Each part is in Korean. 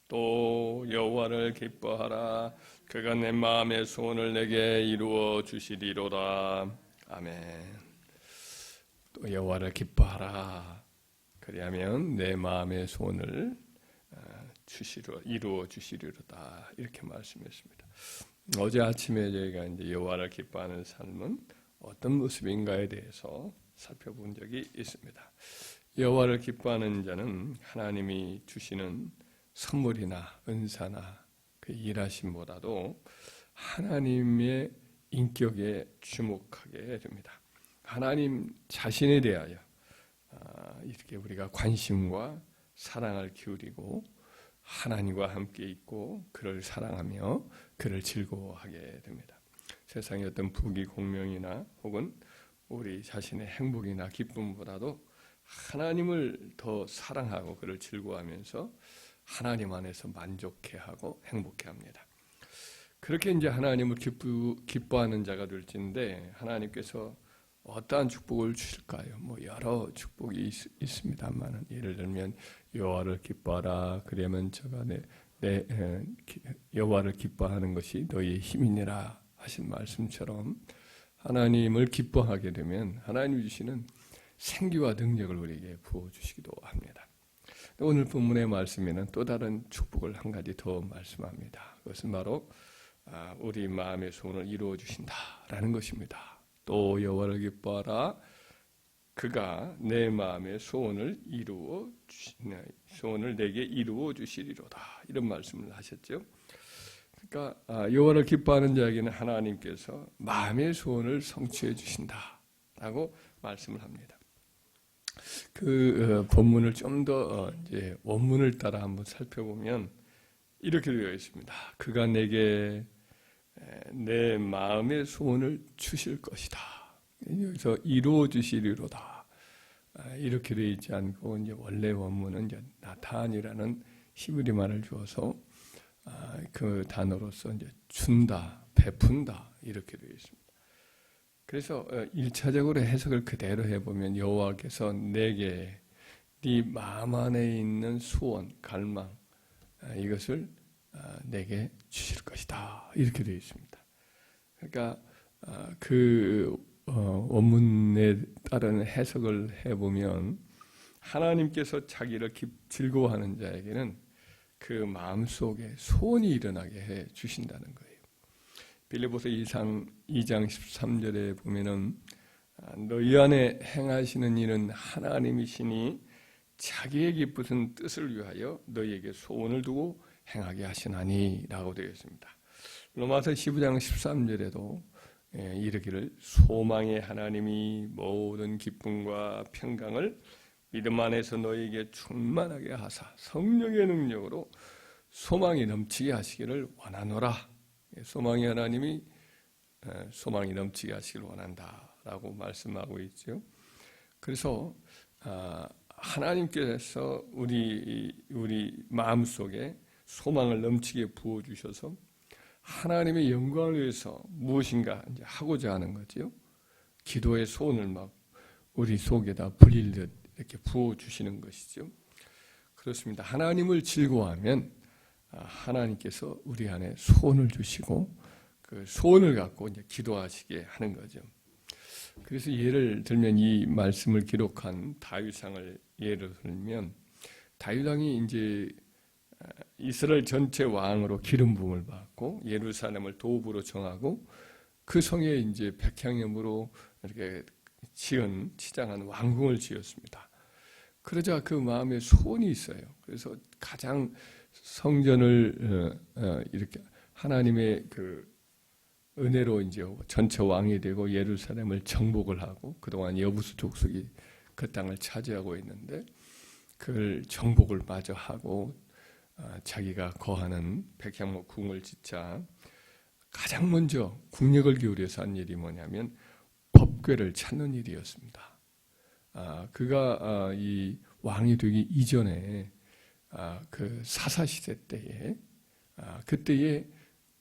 또 여호와를 기뻐하라. 그가 내 마음의 소원을 내게 이루어 주시리로다. 아멘. 또 여호와를 기뻐하라. 그리하면 내 마음의 소원을 이루어 주시리로다. 이렇게 말씀했습니다. 어제 아침에 저희가 이제 여호와를 기뻐하는 삶은 어떤 모습인가에 대해서 살펴본 적이 있습니다. 여호와를 기뻐하는 자는 하나님이 주시는 선물이나 은사나 그 일하심보다도 하나님의 인격에 주목하게 됩니다. 하나님 자신에 대하여 이렇게 우리가 관심과 사랑을 기울이고 하나님과 함께 있고 그를 사랑하며 그를 즐거워하게 됩니다. 세상의 어떤 부귀공명이나 혹은 우리 자신의 행복이나 기쁨보다도 하나님을 더 사랑하고 그를 즐거워하면서 하나님 안에서 만족해하고 행복해합니다. 그렇게 이제 하나님을 기뻐하는 자가 될진데 하나님께서 어떠한 축복을 주실까요? 여러 축복이 있습니다만 예를 들면 여호와를 기뻐하라. 그러면 저가 내 여호와를 기뻐하는 것이 너희의 힘이니라 하신 말씀처럼 하나님을 기뻐하게 되면 하나님 주시는 생기와 능력을 우리에게 부어주시기도 합니다. 오늘 본문의 말씀에는 또 다른 축복을 한 가지 더 말씀합니다. 그것은 바로 우리 마음의 소원을 이루어 주신다라는 것입니다. 또 여호와를 기뻐하라. 그가 내 마음의 소원을 내게 이루어 주시리로다. 이런 말씀을 하셨죠. 그러니까 여호와를 기뻐하는 자에게는 하나님께서 마음의 소원을 성취해 주신다라고 말씀을 합니다. 그 본문을 좀 더 이제 원문을 따라 한번 살펴보면 이렇게 되어 있습니다. 그가 내게 내 마음의 소원을 주실 것이다. 여기서 이루어 주시리로다. 이렇게 되어 있지 않고 이제 원래 원문은 이제 나탄이라는 히브리 말을 주어서 그 단어로서 이제 준다, 베푼다 이렇게 되어 있습니다. 그래서 1차적으로 해석을 그대로 해보면 여호와께서 내게 네 마음 안에 있는 소원, 갈망 이것을 내게 주실 것이다 이렇게 되어 있습니다. 그러니까 그 원문에 따른 해석을 해보면 하나님께서 자기를 즐거워하는 자에게는 그 마음속에 소원이 일어나게 해 주신다는 거예요. 빌립보서 2장 13절에 보면은 너희 안에 행하시는 일은 하나님이시니 자기의 기쁘신 뜻을 위하여 너희에게 소원을 두고 행하게 하시나니 라고 되어 있습니다. 로마서 15장 13절에도 이르기를 소망의 하나님이 모든 기쁨과 평강을 믿음 안에서 너희에게 충만하게 하사 성령의 능력으로 소망이 넘치게 하시기를 원하노라. 소망의 하나님이 소망이 넘치게 하시기를 원한다라고 말씀하고 있죠. 그래서 하나님께서 우리 마음속에 소망을 넘치게 부어주셔서 하나님의 영광을 위해서 무엇인가 이제 하고자 하는 거죠. 기도의 소원을 막 우리 속에다 불릴듯 이렇게 부어주시는 것이죠. 그렇습니다. 하나님을 즐거워하면 하나님께서 우리 안에 소원을 주시고 그 소원을 갖고 이제 기도하시게 하는 거죠. 그래서 예를 들면 이 말씀을 기록한 다윗상을 예를 들면 다윗 왕이 이제 이스라엘 전체 왕으로 기름 부음을 받고 예루살렘을 도읍으로 정하고 그 성에 이제 백향염으로 이렇게 치장한 왕궁을 지었습니다. 그러자 그 마음에 소원이 있어요. 그래서 가장 성전을 이렇게 하나님의 그 은혜로 이제 전체 왕이 되고 예루살렘을 정복을 하고 그동안 여부수 족속이 그 땅을 차지하고 있는데 그걸 정복을 마저 하고 자기가 거하는 백향목 궁을 짓자 가장 먼저 국력을 기울여서 한 일이 뭐냐면 법궤를 찾는 일이었습니다. 그가 이 왕이 되기 이전에 그 사사시대 때에 그때에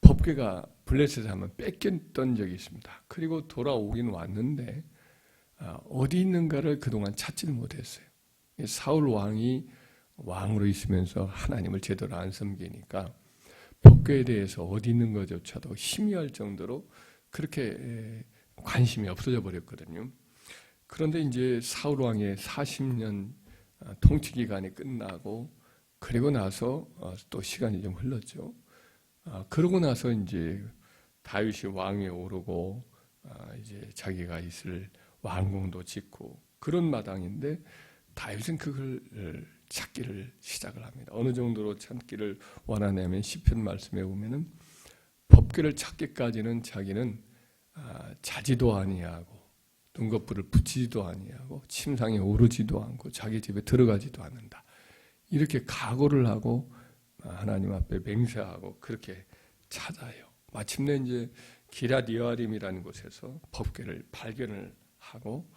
법궤가 블레셋에 한번 뺏겼던 적이 있습니다. 그리고 돌아오긴 왔는데 어디 있는가를 그동안 찾지를 못했어요. 사울 왕이 왕으로 있으면서 하나님을 제대로 안 섬기니까 법궤에 대해서 어디 있는 것조차도 희미할 정도로 그렇게 관심이 없어져 버렸거든요. 그런데 이제 사울 왕의 40년 통치 기간이 끝나고 그리고 나서 또 시간이 좀 흘렀죠. 그러고 나서 이제 다윗이 왕위에 오르고 이제 자기가 있을 왕궁도 짓고 그런 마당인데 다윗은 그걸 찾기를 시작을 합니다. 어느 정도로 찾기를 원하냐면 시편 말씀에 보면은 법궤를 찾기까지는 자기는 자지도 아니하고 눈꺼풀을 붙이지도 아니하고 침상에 오르지도 않고 자기 집에 들어가지도 않는다. 이렇게 각오를 하고 하나님 앞에 맹세하고 그렇게 찾아요. 마침내 이제 기럇 여아림이라는 곳에서 법궤를 발견을 하고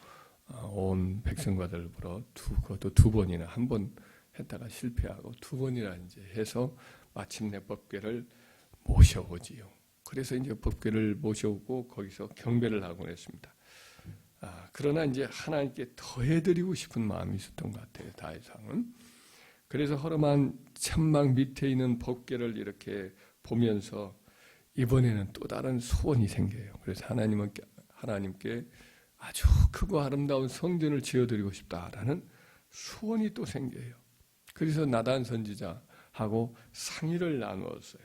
온 백성과들 보러 그것도 두 번이나 한 번 했다가 실패하고 두 번이나 이제 해서 마침내 법궤를 모셔오지요. 그래서 이제 법궤를 모셔오고 거기서 경배를 하곤 했습니다. 그러나 이제 하나님께 더해드리고 싶은 마음이 있었던 것 같아요. 다윗왕은. 그래서 허름한 천막 밑에 있는 법궤를 이렇게 보면서 이번에는 또 다른 소원이 생겨요. 그래서 하나님께 아주 크고 아름다운 성전을 지어드리고 싶다라는 소원이 또 생겨요. 그래서 나단 선지자하고 상의를 나누었어요.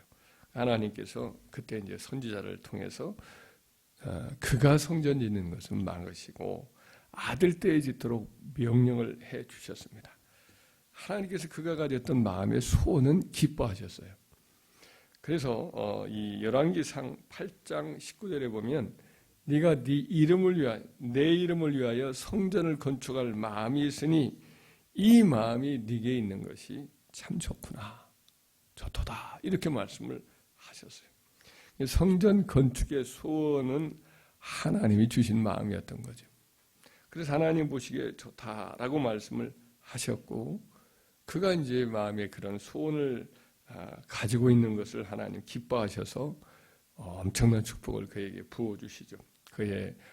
하나님께서 그때 이제 선지자를 통해서 그가 성전 짓는 것은 망것이고 아들 때에 짓도록 명령을 해 주셨습니다. 하나님께서 그가 가졌던 마음의 소원은 기뻐하셨어요. 그래서 이 열왕기상 8장 19절에 보면 네가 네 이름을 위하여 내 이름을 위하여 성전을 건축할 마음이 있으니 이 마음이 네게 있는 것이 참 좋구나. 좋도다. 이렇게 말씀을 하셨어요. 성전 건축의 소원은 하나님이 주신 마음이었던 거죠. 그래서 하나님 보시기에 좋다라고 말씀을 하셨고 그가 이제 마음에 그런 소원을 가지고 있는 것을 하나님 기뻐하셔서 엄청난 축복을 그에게 부어주시죠.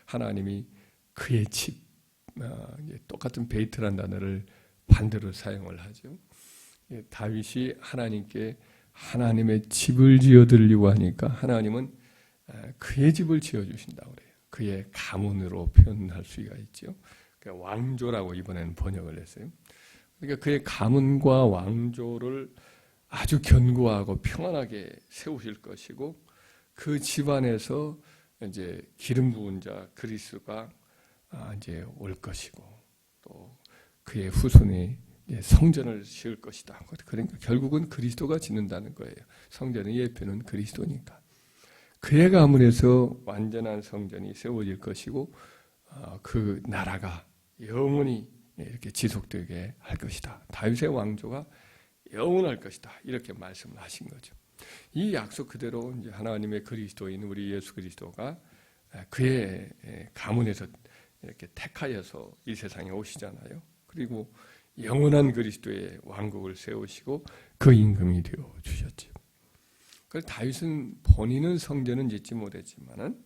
하나님이 그의 집, 똑같은 베이트란 단어를 반대로 사용을 하죠. 다윗이 하나님께 하나님의 집을 지어드리려고 하니까 하나님은 그의 집을 지어주신다고 그래요. 그의 가문으로 표현할 수가 있죠. 왕조라고 이번에는 번역을 했어요. 그러니까 그의 가문과 왕조를 아주 견고하고 평안하게 세우실 것이고 그 집안에서 이제 기름 부은 자 그리스도가 이제 올 것이고 또 그의 후손이 성전을 지을 것이다. 그러니까 결국은 그리스도가 짓는다는 거예요. 성전의 예표는 그리스도니까. 그의 가문에서 완전한 성전이 세워질 것이고 그 나라가 영원히 이렇게 지속되게 할 것이다. 다윗의 왕조가 영원할 것이다. 이렇게 말씀을 하신 거죠. 이 약속 그대로 이제 하나님의 그리스도인 우리 예수 그리스도가 그의 가문에서 이렇게 택하여서 이 세상에 오시잖아요. 그리고 영원한 그리스도의 왕국을 세우시고 그 임금이 되어 주셨죠. 그래서 다윗은 본인은 성전은 짓지 못했지만은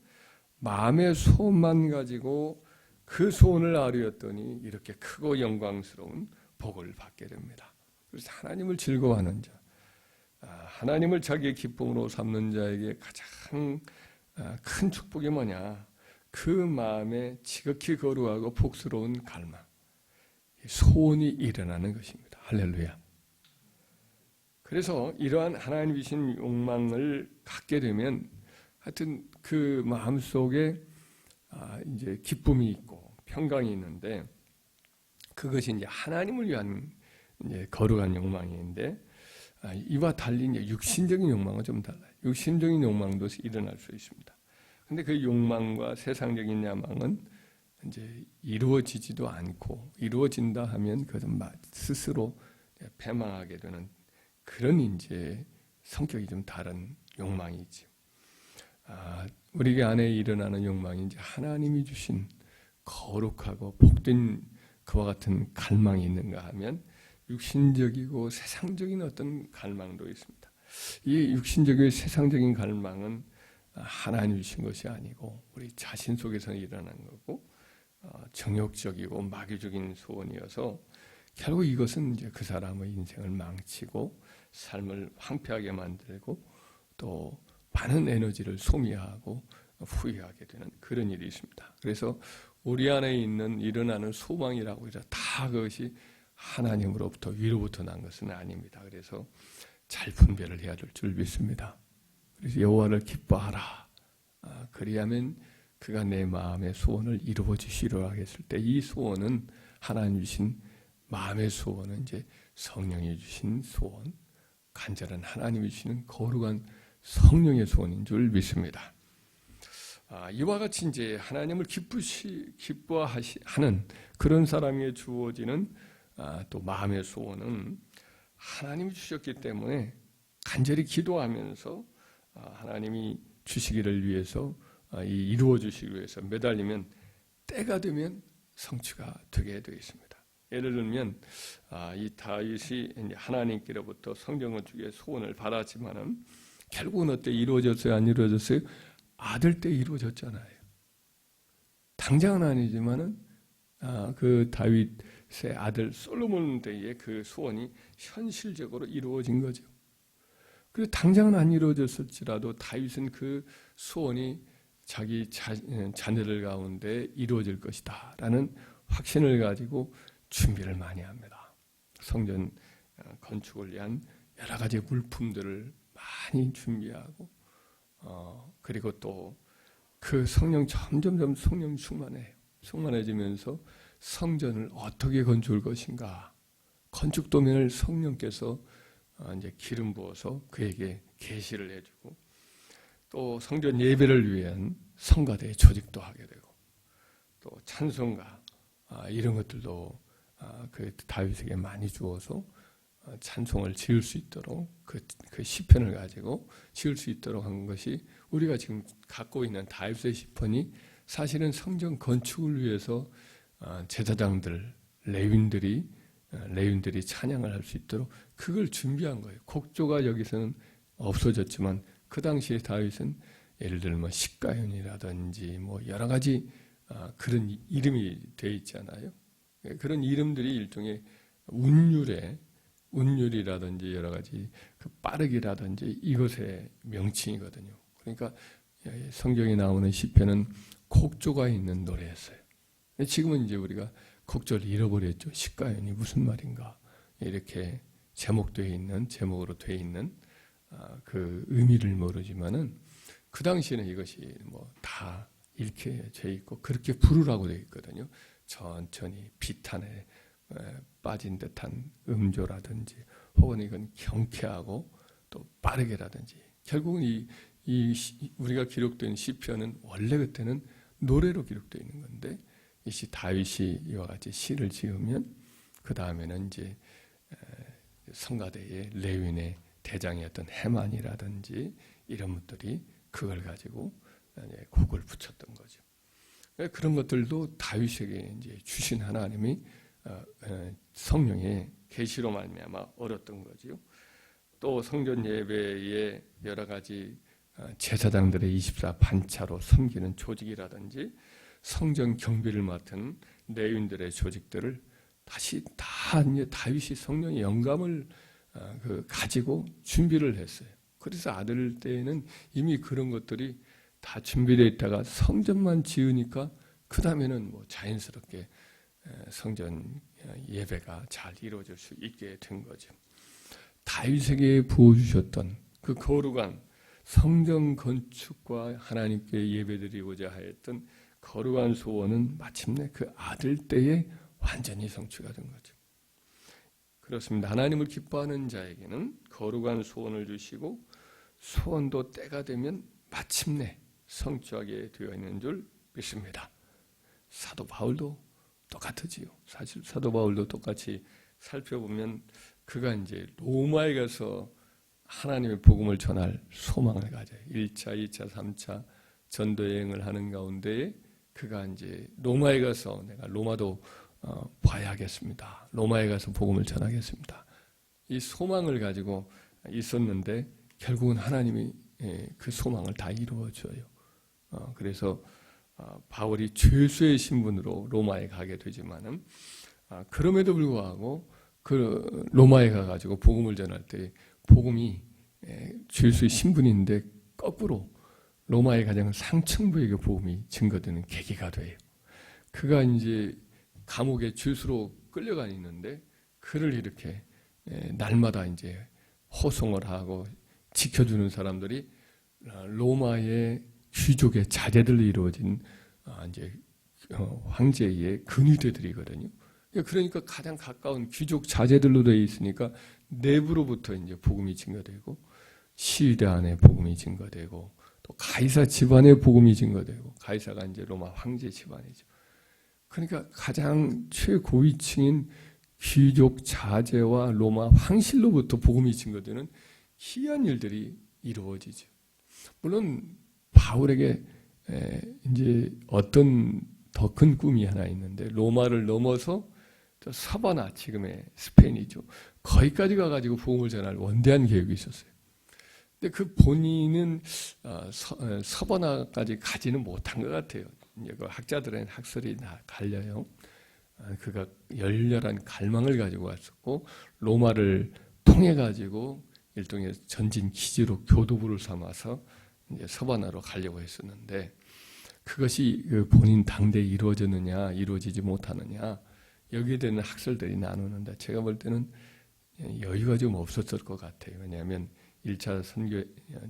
마음의 소원만 가지고 그 소원을 아뢰었더니 이렇게 크고 영광스러운 복을 받게 됩니다. 그래서 하나님을 즐거워하는 자, 하나님을 자기의 기쁨으로 삼는 자에게 가장 큰 축복이 뭐냐? 그 마음에 지극히 거룩하고 복스러운 갈망, 소원이 일어나는 것입니다. 할렐루야. 그래서 이러한 하나님 주신 욕망을 갖게 되면 하여튼 그 마음 속에 이제 기쁨이 있고 평강이 있는데 그것이 이제 하나님을 위한 이제 거룩한 욕망인데 이와 달리 이제 육신적인 욕망은 좀 달라요. 육신적인 욕망도 일어날 수 있습니다. 근데 그 욕망과 세상적인 야망은 이제 이루어지지도 않고 이루어진다 하면 그것은 스스로 패망하게 되는 그런 이제 성격이 좀 다른 욕망이죠. 우리 안에 일어나는 욕망이 이제 하나님이 주신 거룩하고 복된 그와 같은 갈망이 있는가 하면 육신적이고 세상적인 어떤 갈망도 있습니다. 이 육신적이고 세상적인 갈망은 하나님 주신 것이 아니고 우리 자신 속에서 일어나는 거고 정욕적이고 마귀적인 소원이어서 결국 이것은 이제 그 사람의 인생을 망치고 삶을 황폐하게 만들고 또 많은 에너지를 소비하고 후회하게 되는 그런 일이 있습니다. 그래서 우리 안에 있는 일어나는 소망이라고 해서 다 그것이 하나님으로부터 위로부터 난 것은 아닙니다. 그래서 잘 분별을 해야 될 줄 믿습니다. 그래서 여호와를 기뻐하라. 그리하면 그가 내 마음의 소원을 이루어 주시리라 했을 때 이 소원은 하나님 주신 마음의 소원은 이제 성령이 주신 소원, 간절한 하나님이 주시는 거룩한 성령의 소원인 줄 믿습니다. 이와 같이 이제 하나님을 기뻐하는 그런 사람에게 주어지는 또 마음의 소원은 하나님이 주셨기 때문에 간절히 기도하면서 하나님이 주시기를 위해서 이루어 주시기 위해서 매달리면 때가 되면 성취가 되게 되어 있습니다. 예를 들면 이 다윗이 하나님께로부터 성전 건축의 소원을 받았지만은 결국은 어때 이루어졌어요? 안 이루어졌어요? 아들 때 이루어졌잖아요. 당장은 아니지만은 그 다윗의 아들 솔로몬 때에 그 소원이 현실적으로 이루어진 거죠. 그리고 당장은 안 이루어졌을지라도 다윗은 그 소원이 자기 자녀들 가운데 이루어질 것이다 라는 확신을 가지고 준비를 많이 합니다. 성전 건축을 위한 여러 가지 물품들을 많이 준비하고 그리고 또 그 성령 점점점 성령 충만해지면서 성전을 어떻게 건축할 것인가 건축 도면을 성령께서 이제 기름 부어서 그에게 계시를 해주고 또 성전 예배를 위한 성가대 조직도 하게 되고 또 찬송가 이런 것들도 그 다윗에게 많이 주어서 찬송을 지을 수 있도록 그 시편을 가지고 지을 수 있도록 한 것이 우리가 지금 갖고 있는 다윗의 시편이 사실은 성전 건축을 위해서 제사장들 레위인들이 찬양을 할 수 있도록 그걸 준비한 거예요. 곡조가 여기서는 없어졌지만 그 당시에 다윗은 예를 들면 십가연이라든지 뭐 여러 가지 그런 이름이 되어 있잖아요. 그런 이름들이 일종의 운율이라든지 여러 가지 그 빠르기라든지 이것의 명칭이거든요. 그러니까 성경에 나오는 시편은 곡조가 있는 노래였어요. 지금은 이제 우리가 곡조를 잃어버렸죠. 십가연이 무슨 말인가 이렇게 제목으로 되어 있는 그 의미를 모르지만은 그 당시에는 이것이 뭐 다 읽혀져 있고 그렇게 부르라고 되어 있거든요. 천천히 비탄에 빠진 듯한 음조라든지 혹은 이건 경쾌하고 또 빠르게라든지 결국은 우리가 기록된 시편은 원래 그때는 노래로 기록되어 있는 건데 이 다윗이 이와 같이 시를 지으면 그 다음에는 이제 성가대의 레위인의 대장이었던 헤만이라든지 이런 분들이 그걸 가지고 곡을 붙였던 거죠. 그런 것들도 다윗에게 이제 주신 하나님이 성령의 계시로 말미암아 얻었던 거지요. 또 성전 예배에 여러 가지 제사장들의 24 반차로 섬기는 조직이라든지 성전 경비를 맡은 레위인들의 조직들을 다시 다 이제 다윗이 성령의 영감을 가지고 준비를 했어요. 그래서 아들 때에는 이미 그런 것들이 다 준비되어 있다가 성전만 지으니까 그 다음에는 뭐 자연스럽게 성전 예배가 잘 이루어질 수 있게 된 거죠. 다윗에게 부어주셨던 그 거룩한 성전 건축과 하나님께 예배드리고자 하였던 거룩한 소원은 마침내 그 아들 때에 완전히 성취가 된 거죠. 그렇습니다. 하나님을 기뻐하는 자에게는 거룩한 소원을 주시고 소원도 때가 되면 마침내 성취하게 되어 있는 줄 믿습니다. 사도 바울도 똑같으지요. 사실 사도 바울도 똑같이 살펴보면 그가 이제 로마에 가서 하나님의 복음을 전할 소망을 가져요. 1차, 2차, 3차 전도 여행을 하는 가운데 그가 이제 로마에 가서 내가 로마도 봐야겠습니다. 로마에 가서 복음을 전하겠습니다. 이 소망을 가지고 있었는데 결국은 하나님이 그 소망을 다 이루어줘요. 그래서 바울이 죄수의 신분으로 로마에 가게 되지만은 그럼에도 불구하고 그 로마에 가가지고 복음을 전할 때 복음이 주 예수의 신분인데 거꾸로 로마의 가장 상층부에게 복음이 증거되는 계기가 돼요. 그가 이제 감옥에 주수로 끌려가 있는데 그를 이렇게 날마다 이제 호송을 하고 지켜주는 사람들이 로마의 귀족의 자제들로 이루어진 이제 황제의 근위대들이거든요. 그러니까 가장 가까운 귀족 자제들로 되어 있으니까 내부로부터 이제 복음이 증거되고 시위대 안에 복음이 증거되고 또 가이사 집안의 복음이 증거되고 가이사가 이제 로마 황제 집안이죠. 그러니까 가장 최고위층인 귀족 자제와 로마 황실로부터 복음이 증거되는 희한 일들이 이루어지죠. 물론 바울에게 이제 어떤 더 큰 꿈이 하나 있는데 로마를 넘어서 사바나 지금의 스페인이죠. 거기까지 가가지고 복음을 전할 원대한 계획이 있었어요. 근데 그 본인은 서바나까지 가지는 못한 것 같아요. 그 학자들의 학설이 갈려요. 그가 열렬한 갈망을 가지고 왔었고 로마를 통해 가지고 일종의 전진 기지로 교두부를 삼아서 이제 서바나로 가려고 했었는데 그것이 그 본인 당대에 이루어졌느냐 이루어지지 못하느냐 여기에 대한 학설들이 나누는데 제가 볼 때는 여유가 좀 없었을 것 같아요. 왜냐하면 1차 선교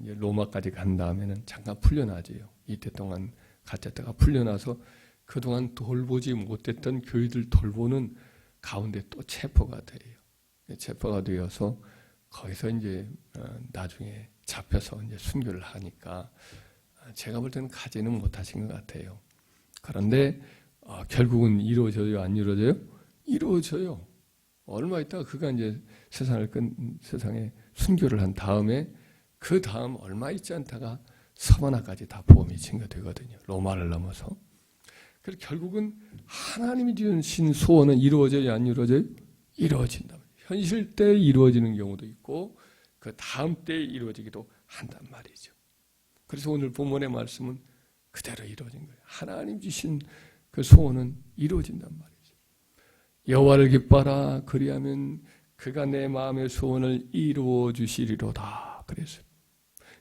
로마까지 간 다음에는 잠깐 풀려나지요. 이때 동안 갇혔다가 풀려나서 그동안 돌보지 못했던 교회들 돌보는 가운데 또 체포가 돼요. 체포가 되어서 거기서 이제 나중에 잡혀서 이제 순교를 하니까 제가 볼 때는 가지는 못하신 것 같아요. 그런데 결국은 이루어져요, 안 이루어져요? 이루어져요. 얼마 있다가 그가 이제 세상에 순교를 한 다음에 그 다음 얼마 있지 않다가 서바나까지 다 복음이 증거되거든요. 로마를 넘어서. 그래서 결국은 하나님이 주신 소원은 이루어져요, 안 이루어져요? 이루어진다. 현실 때 이루어지는 경우도 있고 그 다음 때에 이루어지기도 한단 말이죠. 그래서 오늘 본문의 말씀은 그대로 이루어진 거예요. 하나님 주신 그 소원은 이루어진단 말이죠. 여호와를 기뻐하라 그리하면 그가 내 마음의 소원을 이루어 주시리로다. 그래서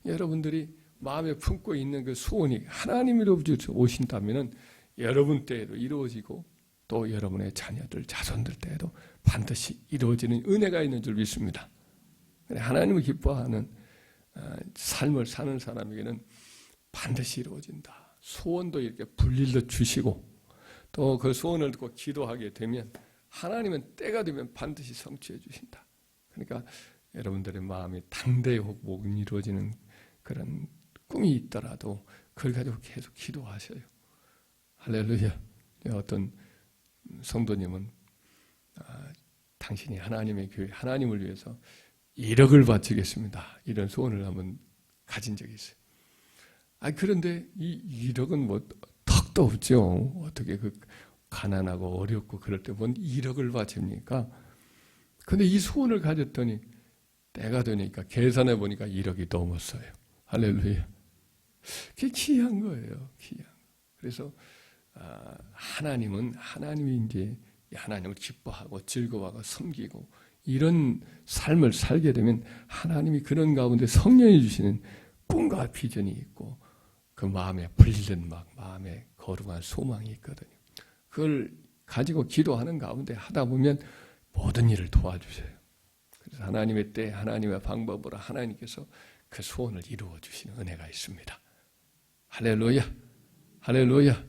여러분들이 마음에 품고 있는 그 소원이 하나님으로부터 오신다면 여러분 때에도 이루어지고 또 여러분의 자녀들, 자손들 때에도 반드시 이루어지는 은혜가 있는 줄 믿습니다. 하나님을 기뻐하는 삶을 사는 사람에게는 반드시 이루어진다. 소원도 이렇게 불릴러 주시고 또 그 소원을 듣고 기도하게 되면 하나님은 때가 되면 반드시 성취해 주신다. 그러니까 여러분들의 마음이 당대의 목은 이루어지는 그런 꿈이 있더라도 그걸 가지고 계속 기도하셔요. 할렐루야. 어떤 성도님은 당신이 하나님의 교회, 하나님을 위해서 1억을 바치겠습니다. 이런 소원을 한번 가진 적이 있어요. 그런데 이 1억은 뭐 턱도 없죠. 어떻게 그 가난하고 어렵고 그럴 때 뭔 1억을 바칩니까? 근데 이 소원을 가졌더니 때가 되니까 계산해 보니까 1억이 넘었어요. 할렐루야. 그게 귀한 거예요. 귀한. 그래서 하나님이 이제 하나님을 기뻐하고 즐거워하고 섬기고 이런 삶을 살게 되면 하나님이 그런 가운데 성령이 주시는 꿈과 비전이 있고 그 마음에 불리는 마음에 거룩한 소망이 있거든요. 그걸 가지고 기도하는 가운데 하다 보면 모든 일을 도와주셔요. 그래서 하나님의 때, 하나님의 방법으로 하나님께서 그 소원을 이루어 주시는 은혜가 있습니다. 할렐루야, 할렐루야.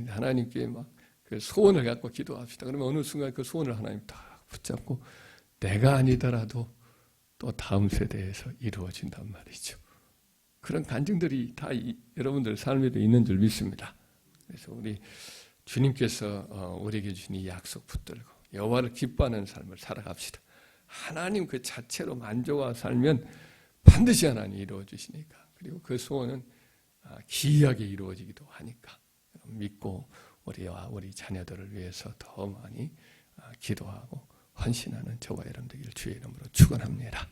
하나님께 막 그 소원을 갖고 기도합시다. 그러면 어느 순간 그 소원을 하나님 다 붙잡고 내가 아니더라도 또 다음 세대에서 이루어진단 말이죠. 그런 간증들이 다 여러분들 삶에도 있는 줄 믿습니다. 그래서 우리 주님께서 우리에게 주신 이 약속 붙들고 여호와를 기뻐하는 삶을 살아갑시다. 하나님 그 자체로 만족하고 살면 반드시 하나님 이루어 주시니까. 그리고 그 소원은 기이하게 이루어지기도 하니까 믿고 우리와 우리 자녀들을 위해서 더 많이 기도하고 헌신하는 저와 여러분 되기를 주의 이름으로 축원합니다.